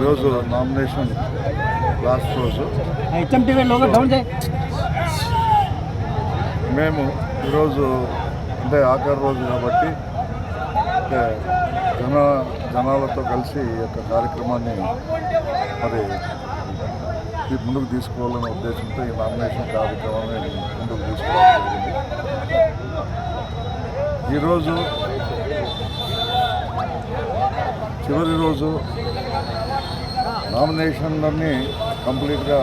ఈరోజు nomination last రోజు మేము ఈరోజు అంటే ఆఖరి రోజు కాబట్టి జనాలతో కలిసి ఈ యొక్క కార్యక్రమాన్ని మరి ముందుకు తీసుకోవాలనే ఉద్దేశంతో ఈ నామినేషన్ కార్యక్రమాన్ని ముందుకు తీసుకోవడం జరిగింది. ఈరోజు చివరి రోజు నామినేషన్లన్నీ కంప్లీట్గా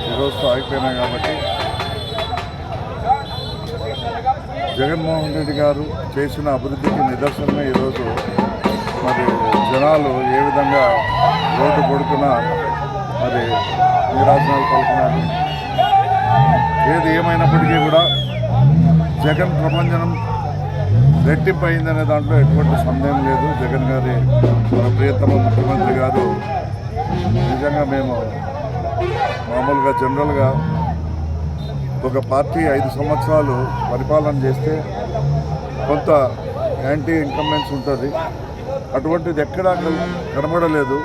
ఈరోజుతో అయిపోయినాయి కాబట్టి జగన్మోహన్ రెడ్డి గారు చేసిన అభివృద్ధికి నిదర్శనమే ఈరోజు మరి జనాలు ఏ విధంగా రోడ్డు పొడుకున మరి నిరాశనాలు పలుకున్నారు. ఏది ఏమైనప్పటికీ కూడా జగన్ ప్రపంచం రెట్టింపు అయిందనే దాంట్లో ఎటువంటి సందేహం లేదు. జగన్ గారి మన ప్రియతమ ముఖ్యమంత్రి గారు నిజంగా మేము మామూలుగా జనరల్గా ఒక పార్టీ 5 సంవత్సరాలు పరిపాలన చేస్తే కొంత యాంటీ ఇన్కంబెన్స్ ఉంటుంది. అటువంటిది ఎక్కడా కనబడలేదు.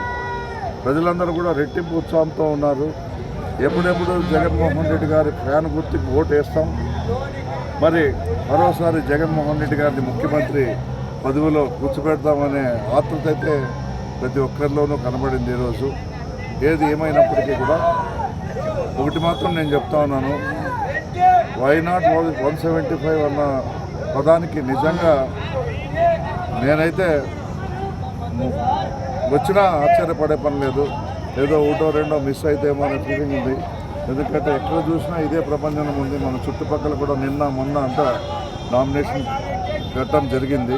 ప్రజలందరూ కూడా రెట్టింపు ఉత్సాహంతో ఉన్నారు. ఎప్పుడెప్పుడు జగన్మోహన్ రెడ్డి గారి ఫ్యాన్ గుర్తుకు ఓటు వేస్తాం, మరి మరోసారి జగన్మోహన్ రెడ్డి గారిని ముఖ్యమంత్రి పదవిలో కూర్చోబెడతామనే ఆతృత అయితే ప్రతి ఒక్కరిలోనూ కనబడింది ఈరోజు. ఏది ఏమైనప్పటికీ కూడా ఒకటి మాత్రం నేను చెప్తా ఉన్నాను, వై నాట్ 175 అన్న పదానికి నిజంగా నేనైతే వచ్చినా ఆశ్చర్యపడే పని లేదు. ఏదో ఒకటో రెండో మిస్ అయితేమో అనే ఫీలింగ్ ఉంది. ఎందుకంటే ఎక్కడ చూసినా ఇదే ప్రపంచం ఉంది. మన చుట్టుపక్కల కూడా నిన్న మొన్న అంతా నామినేషన్ ఘట్టం జరిగింది.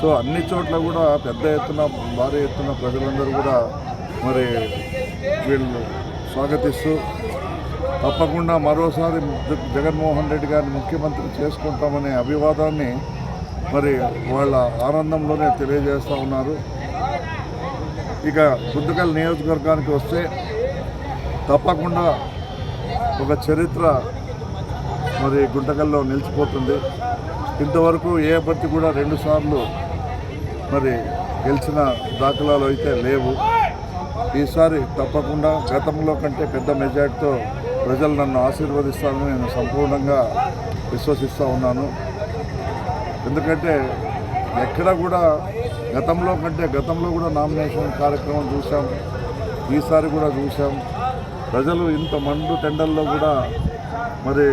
సో అన్ని చోట్ల కూడా పెద్ద ఎత్తున భారీ ఎత్తున ప్రజలందరూ కూడా మరి వీళ్ళు స్వాగతిస్తూ తప్పకుండా మరోసారి జగన్మోహన్ రెడ్డి గారిని ముఖ్యమంత్రి చేసుకుంటామనే అభివాదాన్ని మరి వాళ్ళ ఆనందంలోనే తెలియజేస్తూ ఉన్నారు. ఇక గుంతకల్ నియోజకవర్గానికి వస్తే తప్పకుండా ఒక చరిత్ర మరి గుంతకల్లో నిలిచిపోతుంది. ఇంతవరకు ఏ అభ్యర్థి కూడా 2 సార్లు మరి గెలిచిన దాఖలాలు అయితే లేవు. ఈసారి తప్పకుండా గతంలో కంటే పెద్ద మెజార్టీతో ప్రజలు నన్ను ఆశీర్వదిస్తారని నేను సంపూర్ణంగా విశ్వసిస్తూ ఉన్నాను. ఎందుకంటే ఎక్కడ కూడా గతంలో కూడా నామినేషన్ కార్యక్రమం చూసాం, ఈసారి కూడా చూసాం. ప్రజలు ఇంత మండు టెండల్లో కూడా మరి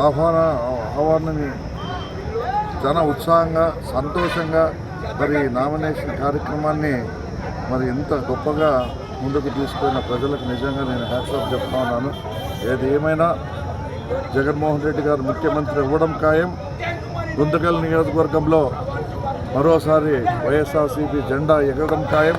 ఆహ్వానాన్ని చాలా ఉత్సాహంగా సంతోషంగా మరి నామినేషన్ కార్యక్రమాన్ని మరి ఎంత గొప్పగా ముందుకు తీసుకున్న ప్రజలకు నిజంగా నేను హ్యాట్స్ ఆఫ్ చెప్తా ఉన్నాను. ఏది ఏమైనా జగన్మోహన్ రెడ్డి గారు ముఖ్యమంత్రి అవ్వడం ఖాయం. గుంతకల్ నియోజకవర్గంలో మరోసారి వైఎస్ఆర్సీపీ జెండా ఎగరడం ఖాయం.